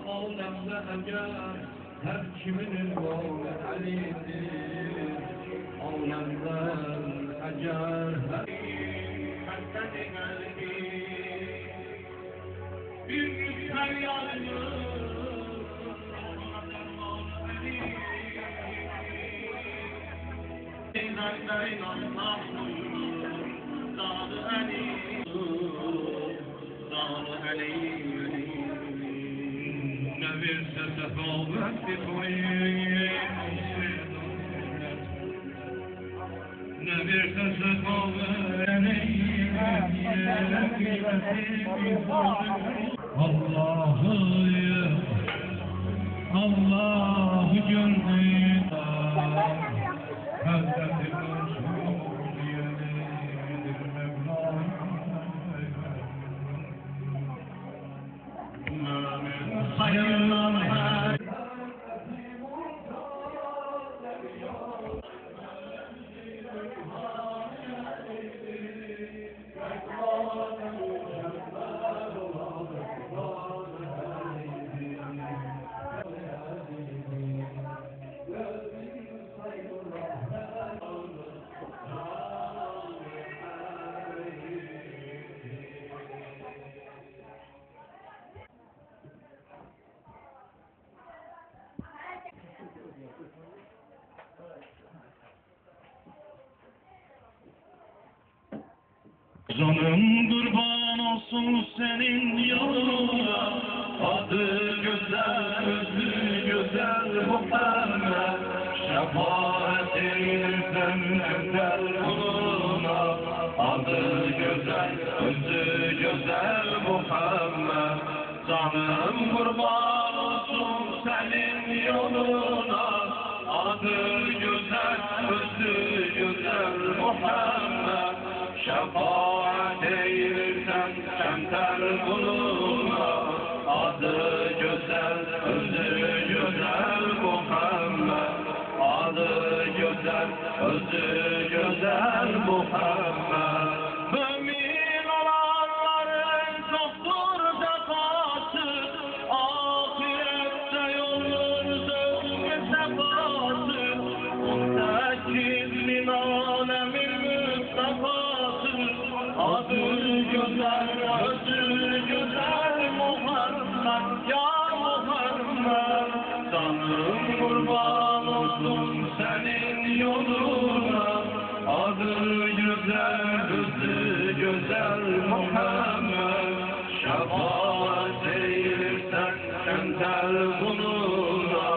Alemde eğer her kimin ünvanı Ali'dir. Alemde eğer Hakkani kalbi büyük feryadını İnanmayın Allah'ım Dağlı Ali Dağlı Ali Ne verse sefavet bir koyun Ne verse sefavet Allah'ı gönlüne Hazreti Suriye'lidir Mevlam Hayırlar Canım kurban olsun senin yoluna Adı güzel, özü güzel Muhammed Şefaat eylirsen eder kuluna Adı güzel, özü güzel Muhammed Canım kurban olsun senin yoluna Adı güzel, özü güzel Muhammed Şefaat eylirsen şemter kuluna Adı güzel, özü güzel Muhammed Adı güzel, özü güzel Muhammed Mümin olanların çoktur defası Ahirette yolundur sefası 18 bin alemin Mustafa'sı Adı güzel, özü güzel Muhammed Ya Muhammed Canım kurban olsun senin yoluna Adı güzel, özü güzel Muhammed Şefaat eylirsen şemter kuluna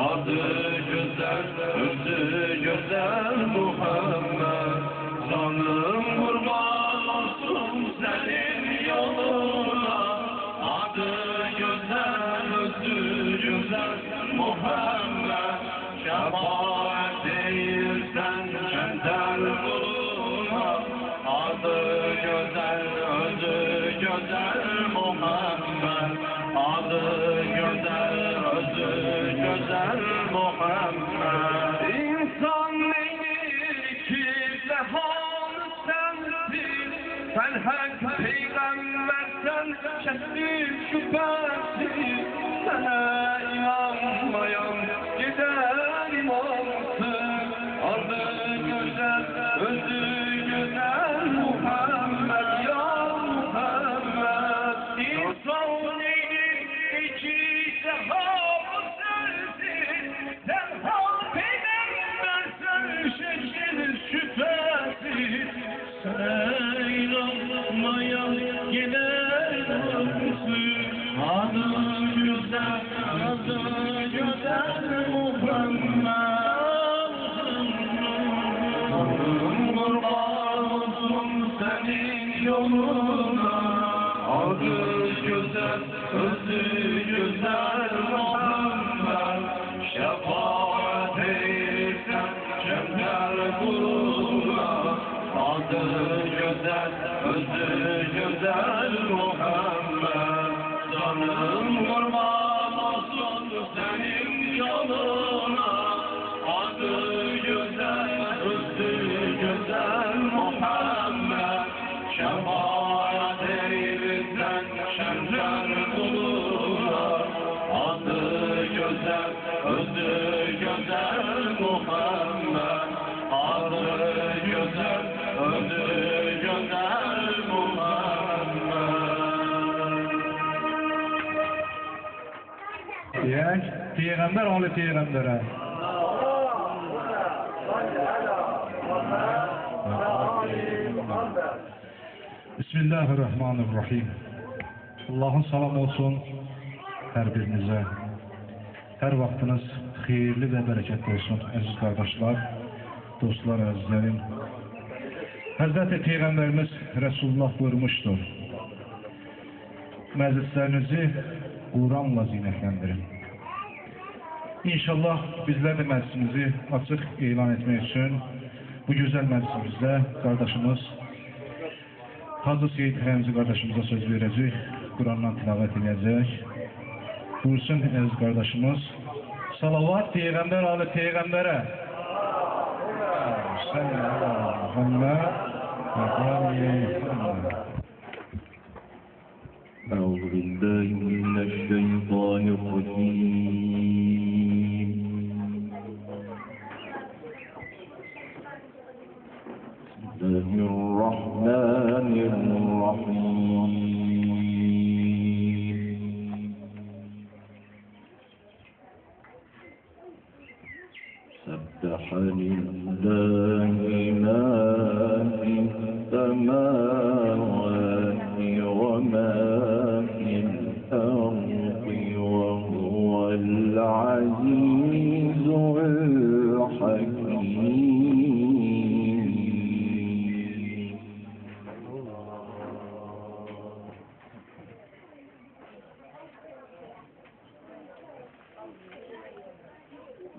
Adı güzel, özü güzel Muhammed Canım kurban olsun senin yoluna Adı güzel, özü güzel Muhammed Şefaat eylirsen şemter kuluna Adı güzel, özü güzel Muhammed Adı güzel, özü güzel Muhammed İnsan neydir ki cehalı sensin Sen hak peygambersen şehri şüphesiz Sana inanmayan gider imansız Adı güzel, özü güzel Muhammed Ya Muhammed İnsan neydir ki cehalı sensin Sen hak peygambersen şehri şüphesiz Sana inanmayan gelir mısın? Adı güzel, adı güzel Muhammed Canım kurban olsun senin yoluna Adı güzel, özü güzel Muhammed Şefaat eylirsen şemter kuluna Adı güzel, özü güzel Muhammed Canım kurban olsun senin yoluna Adı güzel, özü güzel Muhammed Şefaat eylirsen şemter kuluna Muhammed, adı güzel, özü güzel Muhammed. Diyək, Peyğəmbər oğlu Peyğəmbərə. Bismillahirrahmanirrahim. Allah'ın salam olsun hər birinizə. Hər vaxtınız xeyirli və bərəkətli olsun, əziz qardaşlar, dostlar, əzizlərim. Həzrəti Peyğəmbərimiz Resulullah buyurmuşdur: məclislərinizi Quranla zinətləndirin. İnşallah bizlər də məclisimizi açıq elan etmək üçün bu gözəl məclisimizdə qardaşımız Hacı Seyid Rəmzi qardaşımıza söz verəcək, Qurandan tilavət edəcək. Buyursun əziz qardaşımız. Salavat Peyğəmbər alı Peyğəmbərə. أعوذ بالله من الشيطان الرجيم. بسم الله الرحمن الرحيم. سبح لله ما في السماوات وما في الأرض وهو العزيز الحكيم.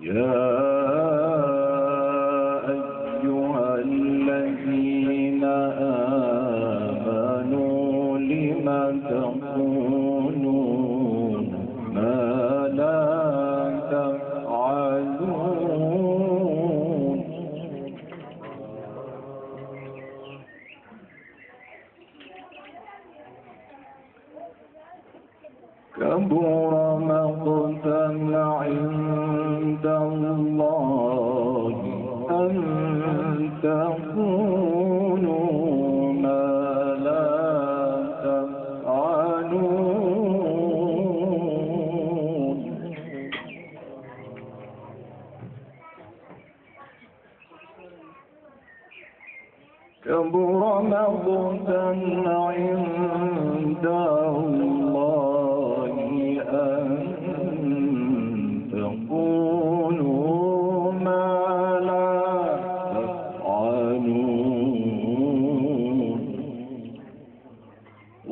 يا أيها الذين آمنوا لم تقولون ما لا تفعلون. كبر مقتا عند الله أن تقولوا ما لا تفعلون. كبر مقتا عند الله أن تقولوا ما لا تفعلون.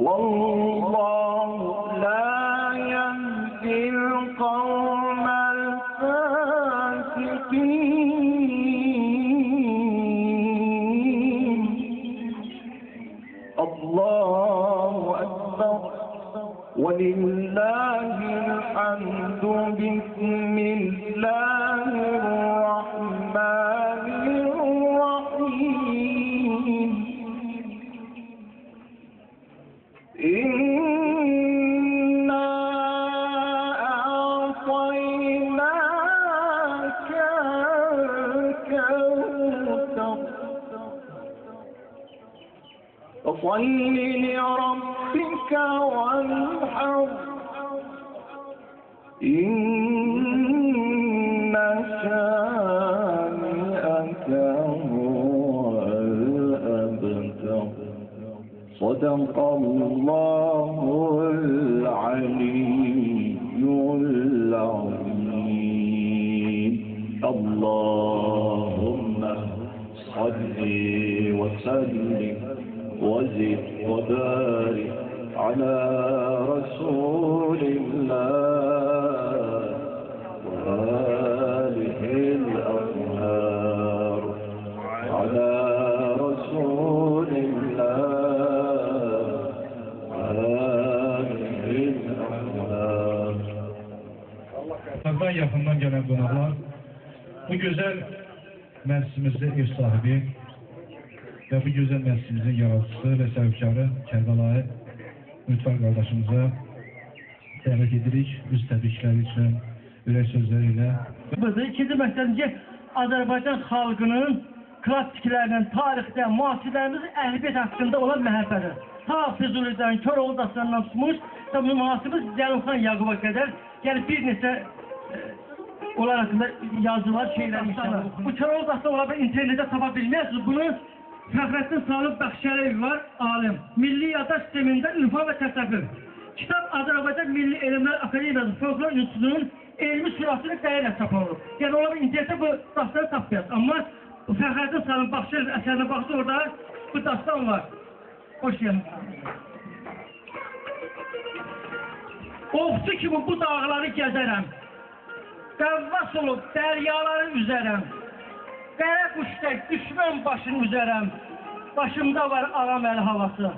والله لا يهدي القوم الفاسقين. الله أكبر ولله الحمد. بسم الله الرحمن الرحيم. إنا أعطيناك الكوثر فصل لربك وانحر إن شانئك هو الأبتر. صدق الله العلي العظيم. اللهم صل وسلم وزد وبارك على رسول الله وآله الأطهار. على رسول الله وآله الأطهار. Yakından gelen qonaqlar, bu gözəl məclisimizdə ev sahibi ve bu güzel meclisimizin yaratıcısı ve sahipkarı Kərbəlayı Lütfən kardeşimize dəvət edirik. Biz təbriklər üçün ürək sözləriyle. Burada ikinci məqsəd ki, Azərbaycan xalqının klassiklərinin, tarixdə, müasirlərimizin əhlibiyət haqqında olan məhəbbədir. Ta Füzulidən, Koroğlu dastanından tutmuş, mühasibimiz Cəlilxan Yaquba qədər, yəni bir neçə onlar haqqında yazılar, şeylər inşallah. Bu Koroğlu dastan ola bir internetdə tapa bilməzsiniz. Bunu Fəxrəddin Salih Bəxşəliyev var, alim. Milli Yaddaş Sistemində İrfan və Təsəvvür. Kitab Azərbaycan Milli Elmlər Akademiyası Folklor İnstitutunun elmi sürasını qəyərlə çap olunub. Yəni ola bir internetdə bu dastanı tapmayasınız. Amma Fəxrəddin Salih Bəxşəliyev əsərinə baxdı, orada bu dastan var. Hoş geldin. Ovçu kimi bu dağları gəzərəm. Qəvvas olub dəryaları üzərəm. Qərə quşdək düşmən başını üzərəm. Başımda var aram əl havası.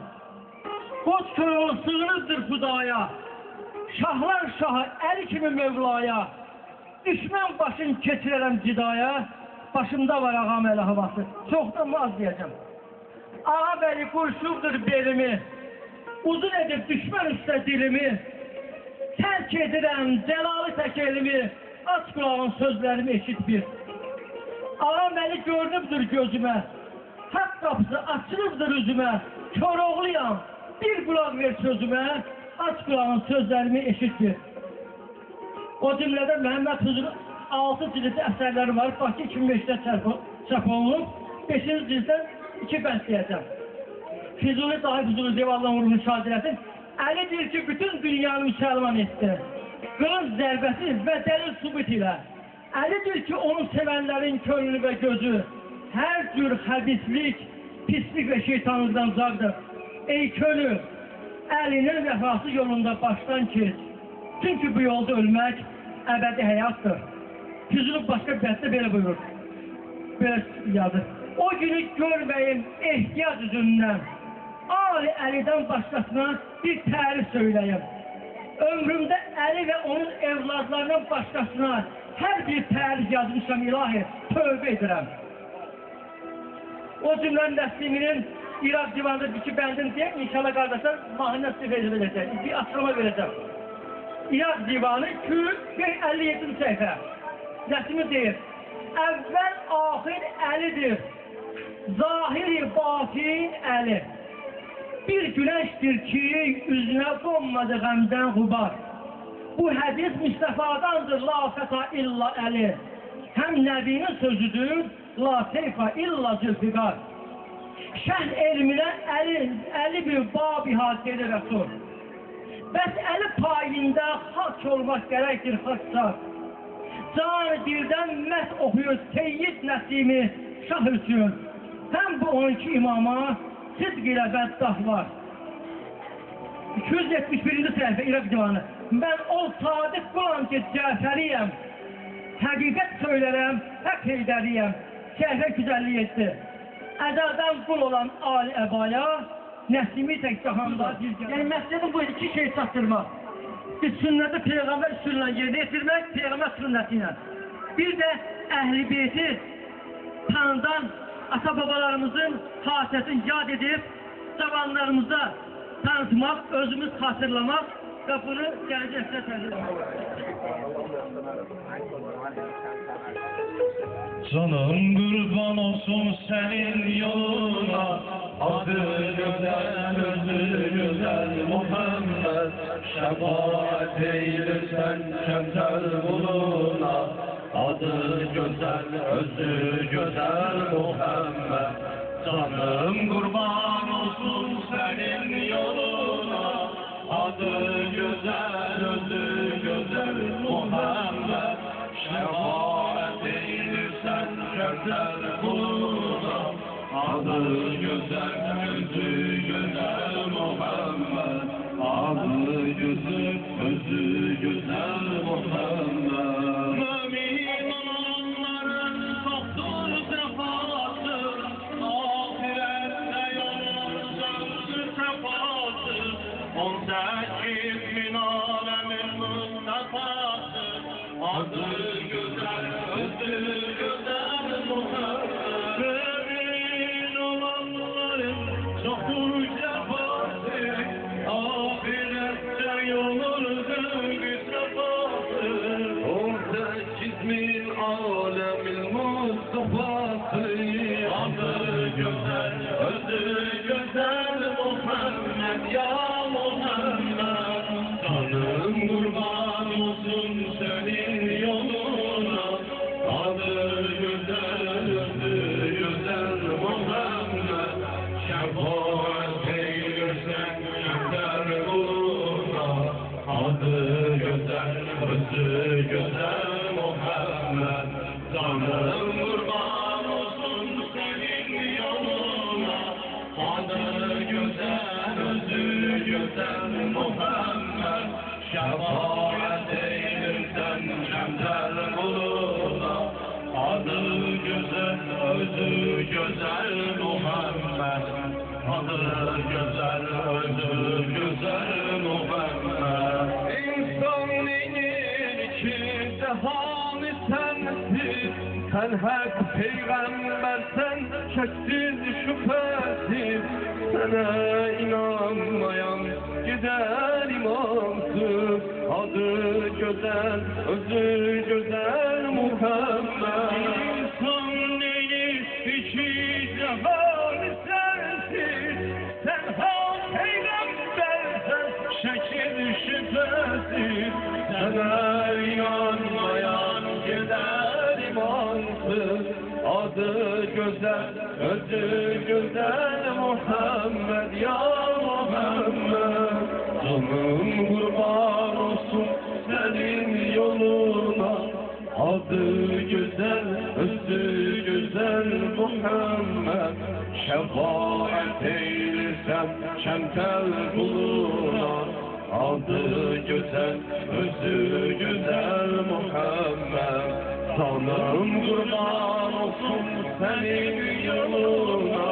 Qoç körüğü sığınızdır Xudaya. Şahlar şahı əli kimi Mövlaya. Düşmən başını keçirərəm cidaya. Başımda var ağam əl havası. Çoxdan az deyəcəm. Ağa bəli qurşuqdur belimi. Uzun edib düşmən üstə dilimi. Tərk edirəm cəlalı tək elimi. Aç qulağın sözlərimi eşit bir. Ağa bəli görünübdür gözümə. Haqq qapısı açılıbdır üzümə. Koroğluyam. Bir qulaq ver sözümə. Aç qulağın sözlərimi eşit bir. O cümlədə Məhəmməd Füzulun 6 cildli əsərləri var. Bakı 2005'də çap olunub. 5-ci cilddən 2 bənd deyəcəm. Füzuli dahi Füzuli Zevallan uğrunu şahid eləsin. Əlidir ki, bütün dünyanı müsəlman etdi. Qılınc zərbəsi və dəlil subut ilə. Əlidir ki, onun sevənlərin könlü və gözü hər cür həbislik, pislik və şeytanlıqdan uzaqdır. Ey könül, əlinin vəfası yolunda başdan keç. Çünki bu yolda ölmək əbədi həyatdır. Füzuli başqa bənddə belə buyurur. Belə yazır. O günü görməyim ehtiyac üzündən. Ali Əlidən başqasına bir tərif söyləyim. Ömrümdə Əli və onun evladlarından başqasına hər bir tərif yazmışam ilahi, tövbə edirəm. O cümlənin Nəsliminin İraq divanında bir iki bəndin deyək, inşallah qardaşlar mahnə sifə ediləcək. Bir açıqlama verəcəm. İraq divanı 257 səhifə. Nəslimin deyir, əvvəl axir Əlidir, zahiri batin Əli. Bir güneştir ki, üzünə qonmadı qəmdən qubar. Bu hədis Müstəfadandır, la fəta illa Əli. Həm Nəbinin sözüdür, la seyfa illa zülfiqar. Şəhl elminə Əli bir babiha dedi Rəsul. Bəs Əli payında xaç olmaq gərəkdir xaçlar. Can dildən mət oxuyur Seyyid Nəsimi Şah üçün. Həm bu 12 imama sidq ilə bəddah var. 271-ci səhifə İraq divanı. Mən o sadiq qulam ki, Cəfəriyəm. Həqiqət söylərəm, haqq heydəriyəm. Səhifə 257. Əzəldən qul olan Ali Əbaya, Nəsimi tək cahanda. Yəni, məsələdə bu iki şey çatdırmaq. Bir sünnəti Peyğəmbər üsulundan yerinə yetirmək, Peyğəmbər sünnəti ilə. Bir də Əhl-i Beyti tanıdan ata-babalarımızın xasiyyətini yad edib, cavanlarımıza tanıtmaq, özümüz xatırlamaq və bunu gələcəkdə təzir etmək. Canım qurban olsun sənin yoluna, adı gözəl, özü gözəl Muhammed. Şəfaət eylirsən Kəmtər quluna, adı gözəl, özü gözəl Muhammed. Canım qurban olsun sənin yoluna, adı gözəl, özü gözəl Muhammed. Şəfaət eylirsən Kəmtər quluna, adı gözəl, özü gözəl Muhammed. Adı gözəl, özü gözəl Muhammed. Mümin olanların çoxdur səfası, ahirətdə yolunsun səfası. 18 min aləmin Mustafası, adı gözəl, özü gözəl Muhammed. Mümin olanların çoxdur səfası, ahirette yolunuzun bir sefası. 18 min alemin Mustafa'sı, adı güzel, özü güzel Muhammed ya Muhammed. Canım kurban olsun senin yoluna, adı güzel, özü güzel Muhammed. Şefaat eylirsen yeter kuluna, adı güzel, özü güzel Muhammed. Canım kurban olsun senin yoluna, adı güzel, özü güzel Muhammed. Şefaat eylirsen yeter kuluna, adı güzel, özü güzel Muhammed. Adı güzel, özü güzel Muhammed. İnsan neyin ki cehanı sensiz, sen hak peygambersen şeksiz şüphesiz. Sana inanmayan gider imansız, adı güzel, özü güzel Muhammed. İnsan neyin ki cehanı sensiz, sen hak peygambersen şeksiz şüphesiz. Sana inanmayan gider imansız, adı güzel, özü güzel Muhammed ya Muhammed. Canım kurban olsun senin yoluna, adı güzel, özü güzel Muhammed. Şefaat eylesem şemtel kuluna, adı güzel, özü güzel Muhammed. Canım kurban olsun senin yoluna,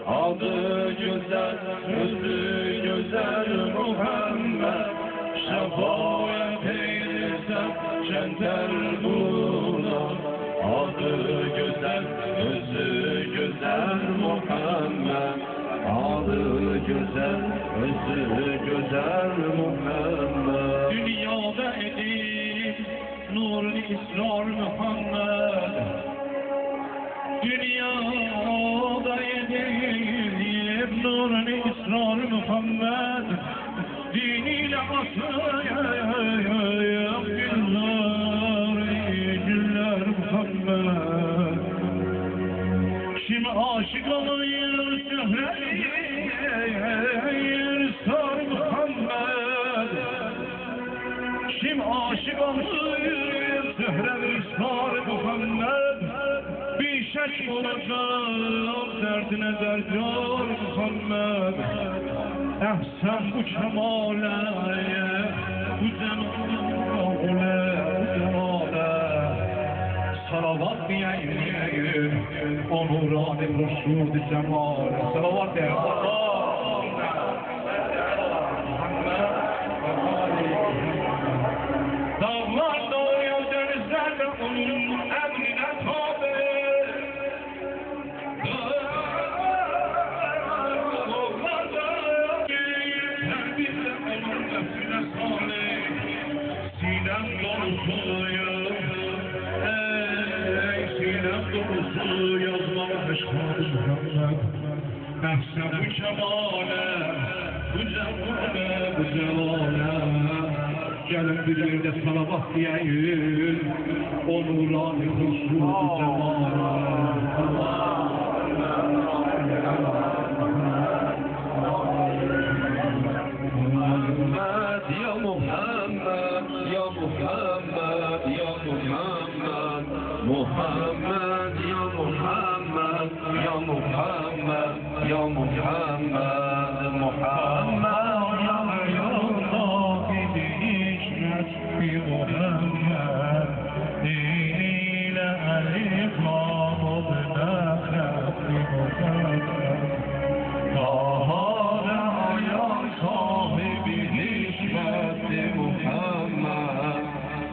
adı güzel, özü güzel Muhammed. Şefaat eylesem şemtel kuluna, adı güzel, özü güzel Muhammed. Adı güzel, özü güzel Muhammed. Dünyada edip nur israr Muhammed. Dünyada edip nur israr Muhammed. Diniyle asayım güller Muhammed. Şimdi aşık olayım şöhreyir sar Muhammed. Şimdi aşık olayım şöhreyir sar Muhammed. Bir şek olacak derdine dercar Muhammed. Sen bu kemale, bu cemale, salavat diyeyim, onurani Resul-i Cemal. Salavat diyeyim. Dağlar doğuyor denizlerde onun emrine tabi. Sinem dolusu yazmamış Muhammed. Nefse bu kemale, bu cemale, bu celale. Gelin bir yerde salavat diyeyim, onurani Resul-i Cemal. Muhammed ya Muhammed, ya Muhammed, ya Muhammed. Muhammed ya Muhammed, ya Muhammed, ya Muhammed. Muhammed ya Muhammed, hikmet bir Muhammed. Diniyle elif lam obna khatmi Muhammed. Tahara ayan sahibi hikmet Muhammed.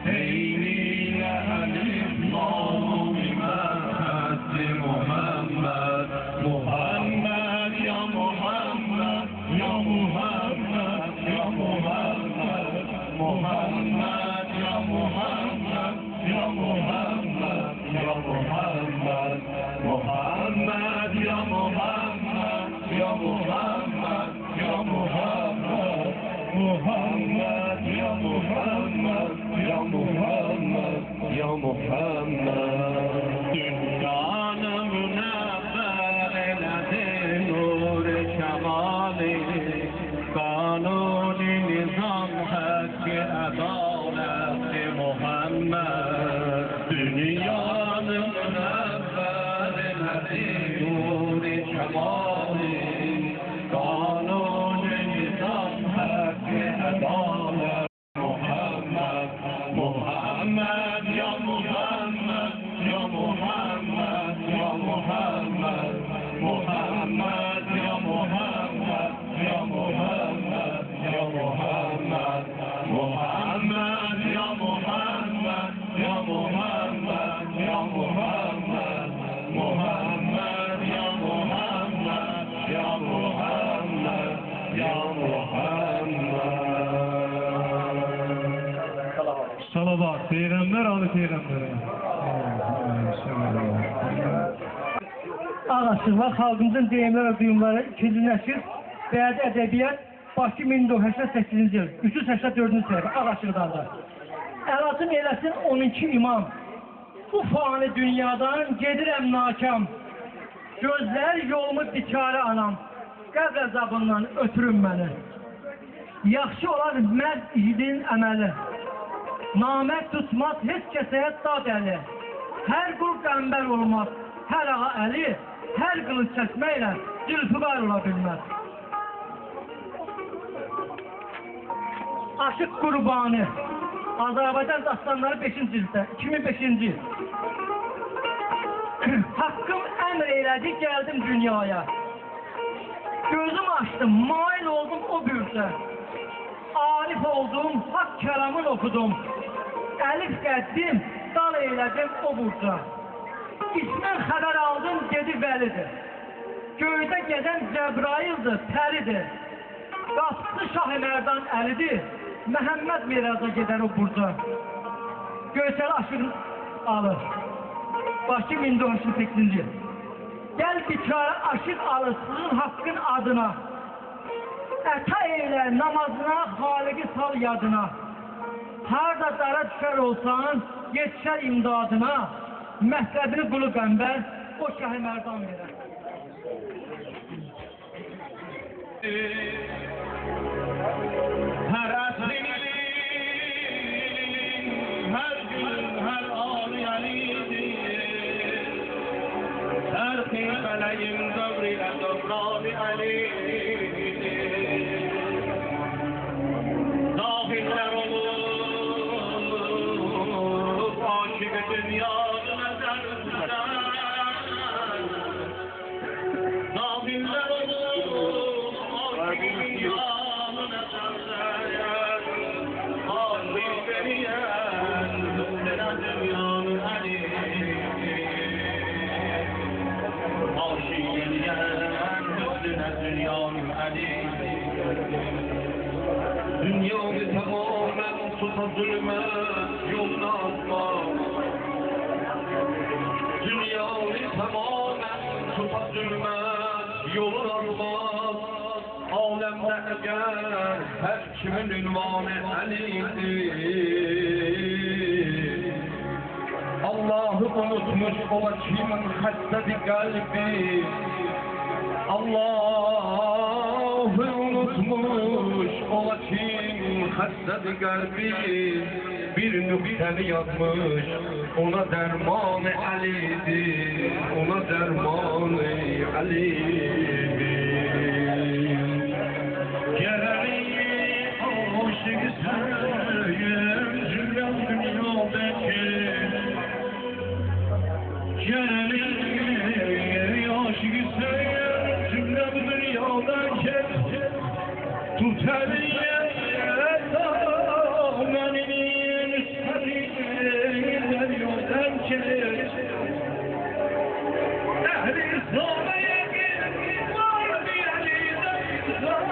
Diniyle elif lam obna khatmi Muhammed. Muhammed ya Muhammed, ya Muhammed, ya Muhammed. Muhammed ya Muhammed, ya Muhammed, ya Muhammed. Muhammed dünyanın münevver eyledi nur-i kemali kanuni nizam hakkı adaleti Muhammed dünyanın münevver eyledi nur-i kemali kanuni nizam hakkı adalet Muhammed ya Muhammed ya Muhammed ya Muhammed Muhammed ya Muhammed ya Muhammed ya Muhammed Muhammed ya Muhammed ya Muhammed ya Muhammed Muhammed ya Muhammed ya Muhammed ya Muhammed Salavat, Peygamber adı Peygamber'e. Ağasırlar xalqımızın deyimlər və duyumları 2-ci nəsil Bəyədi Ədəbiyyat Bakı 1988-ci il 384-cü səhifə Ağasırlar'da. Əlatın eləsin 12 imam bu fani dünyadan gedirəm nakam gözlər yolumu bikarə anam qəz əzabından ötürün məni yaxşı olar mərd yiğidin əməli namərd tutmaz heç kəsəyə dad əli hər qul qəmbər olmaz hər ağa əli hər qılınc çəkməklə zülfüqar ola bilməz Aşıq Qurbanı Azərbaycan dastanları 5-ci ildə 2005-ci il Hakkım əmr elədi gəldim dünyaya gözüm açdım mail oldum o bürdə Arif oldum hak kəramın okudum Əlif qəddim dal eylədim o burca İsmən xəbər aldım dedi vəlidir Göydə gədən Cəbraildir pəridir Qapısı Şah-ı Mərdan əlidir Məhəmməd miraza gedər o burca Göysəli aşıq alır Bakı 1988-ci Gəl bikarə aşıq alır sizin haqqın adına Əta eylə namazına xaliqi sal yadına Harda dara düşər olsan yetişər imdadına Məhzəbini qulu qəmbər o Şah-ı Mərdan verər Hər əsrin hər gün hər an yəlidir Sərxi fələyim dövr ilə dövrani əlidir Zahirlər olub aşıq dünyanı nəzər tutar Zahirlər olub aşıq dünyanı nəzər tutar Aşıq veriyən dünyanı dünyanı əlidir Aşıq veriyən dünyanı əlidir Dünyamı tamamen tuta zulmet yoluna atma Dünyamı tamamen tuta zulmet yoluna atma Alemde eğer her kimin ünvanı Ali'dir Allah'ı unutmuş ola kimin hassedi kalbi Allah'ı unutmuş ola kim hassedi kalbi Bir nükteni yazmış ona derman-ı Ali'dir Ona derman-ı Ali'dir Geleni aşık seveyim cümlem dünyadaki Geleni aşık seveyim cümlem dünyadaki Tut eliye dameninin üstelinden yoldan gelir Ehli İslam'a var bir eliden İslam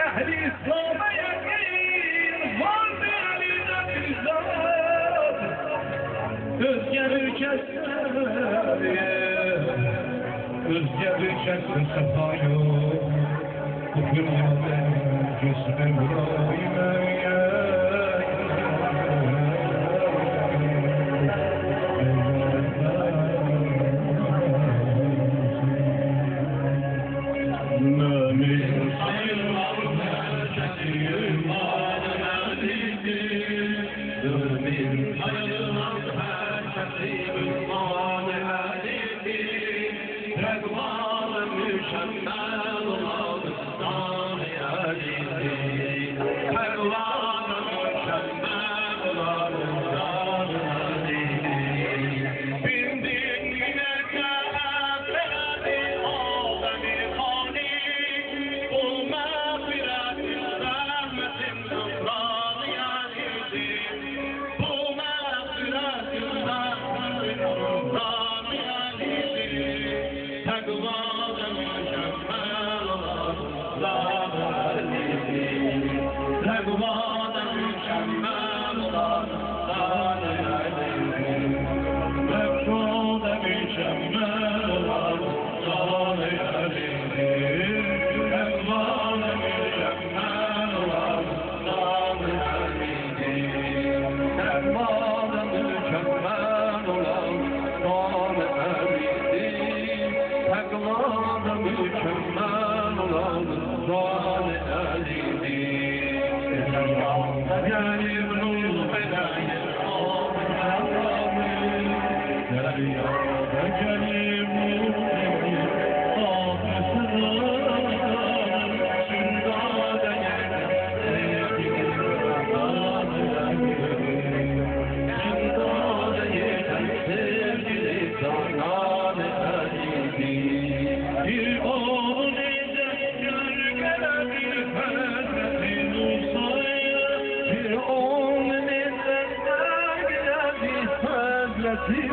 Ehli İslam'a var bir eliden İslam Özge ülkesine sefa yok Bu dünyada gözüne vurayım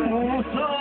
Musa